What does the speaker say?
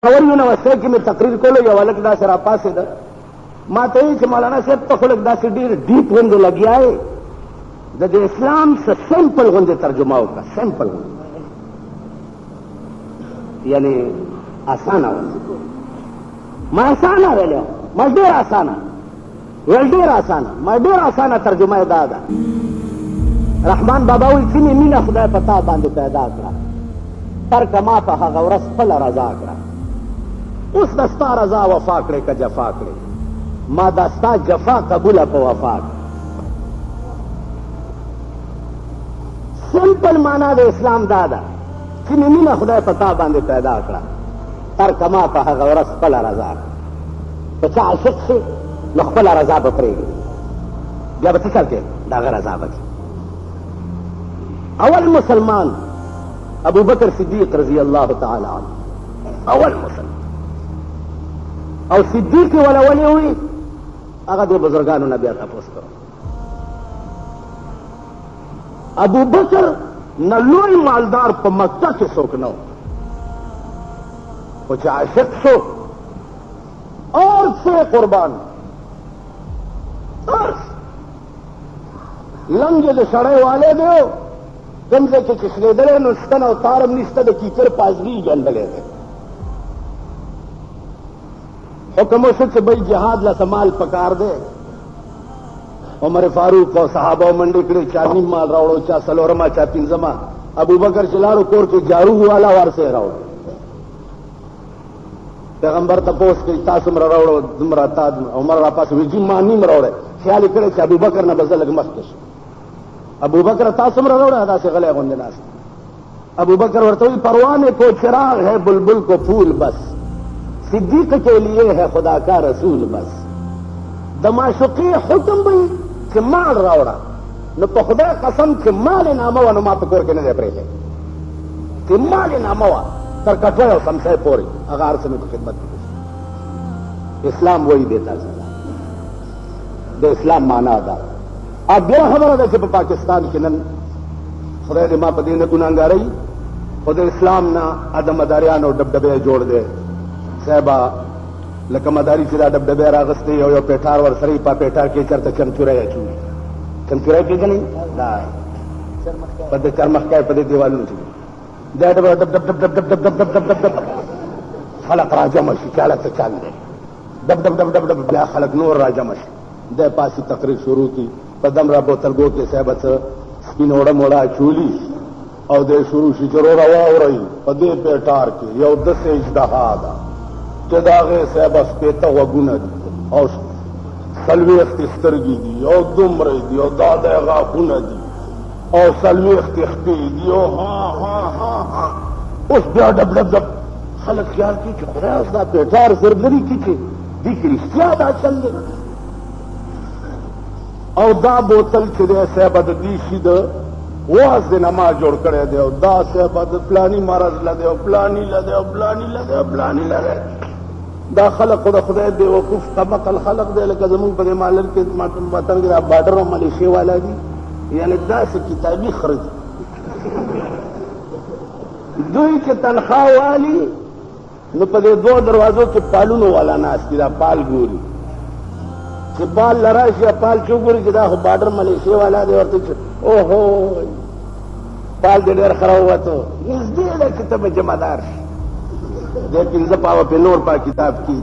اورونه وسه کې مې تقریر کولو یو الګ دا سره پاسې ده ما ته چې مولانا صاحب ته خلک دا ډېر ډیپ غونډه لګیا ہے د اسلام څخه سمپل غونډه ترجمه وکړه سمپل یعنی آسانه ما آسانه ویلو ما ډېر آسانه ما ډېر آسانه ترجمه دا ده رحمان بابا وایي چې مینه خدای په تا باندې پیدا کړه ترک ما په هغه ورځ خپله رضا کړه اوس د ستا رضا وفا کړې که جفا کړې ما دا ستا جفا قبوله په وفا کړه سمپل معنا د اسلام دا ده چې مینه خدای په تا باندې پیدا کړه ترک ما په هغه ورځ خپله رضا کړه که څه عاشق شي نو خپله رضا به پرېږدي بیا به څه چل کوي د هغه رضا به کوي اول مسلمان ابو بکر صدیق رضی اللہ تعالی عنہ اول مسلمان او صدیق ولا ولی ہوئی هغه د بزرگانو نه بیا تاسو کړو ابو بکر نه لوی مالدار په مکه کې څوک نه او چې عاشق شو اور سے قربان اور لنګ د شړې والے دیو کم سے کہ چشلیدلے نستن او تارم نشتا دا کیچر پازگی گندلے دے حکم و شد سے بھئی جہاد لسمال پکار دے عمر فاروق و صحابہ و منڈی کڑے چا نیم مال راوڑو چا سلورما چا پینزما ابو بکر چلارو کور کے جارو والا وارسے راوڑو پیغمبر تپوس کے تاسم راوڑو دمرا تاد عمر را پاس ویجی ما نیم راوڑے خیالی کڑے چا ابو بکر نہ بزل لگ مخکش ابو بکر تاسم راوڑا ادا سے غلے غندے ناس ابو بکر ورتوی پروانے کو چراغ ہے بلبل کو پھول بس صدیق کے لیے ہے خدا کا رسول بس دماشقی حکم بھی کہ مال راوڑا نو پا خدا قسم کہ مال ناموا نو ما پکور کے نظر پریلے کہ مال ناموا تر کٹوئے سمسے پوری اغار سے میں خدمت کی اسلام وہی دیتا سزا دے اسلام مانا دا اب بیا خبره ده چې په پاکستان کې نن خدای دې ما په دې نه ګناهګارۍ خو د اسلام نه ادم مداریانو ډبډبې جوړ دی صاحبه لکه مداري چې دا ډبډبې راغستې یو یو پیټار ورسره په پیټار کې چېرته چمچوری اچوي چمچوری پېژنئ دا په د چرمخکای په دې دیوالونو چې دا ډب ډب ډب ډب ډب ډب ډب ډب ډب ډب خلک راجمع شي چاله څه چل دی ډب ډب ډب ډب ډب بیا خلک نور راجمع شي د پاسې تقریر شروع کی پدم را بوتلګو کې صاحبت سپین وړه موړه چولی او د شروع شي ضرور واوري په دې پیټار کې یو د سه اجتهاد چې داغه صاحب سپېته وګونه دي او سلوي اختسترګي دي او دومره دي او داده غاونه دي او سلوي اختخپي دي او ها اوس بیا ډب ډب ډب خلک خیال کوي چې خدای اوس دا پیټار زرګري کې چې دې کې رښتیا دا چل دی او دا بوتل چې دی صاحب د دې شي د واز د نماز جوړ کړی دی او دا صاحب د فلاني مرض لده او فلاني لده او فلاني لده او فلاني لده دا خلق خو د خدای دی وقوف طبقه الخلق دی لکه زمونږ په دې مالل کې وطن کې دا بارډر او ملیشیا والا دي یعنی داسې کتابي خرج دوی چې تنخواه والي نو په دې دوه دروازو کې پالونو والا ناست دي دا پال ګوري چې پال لراشي پال چوګوري چې دا خو بارډر ملیشیا والا دی ورته چې اوهو پال دې ډېر خراب وته نږدې ده چې ته به جمعدار شي دې پنځه پاوه په نور په کتاب کې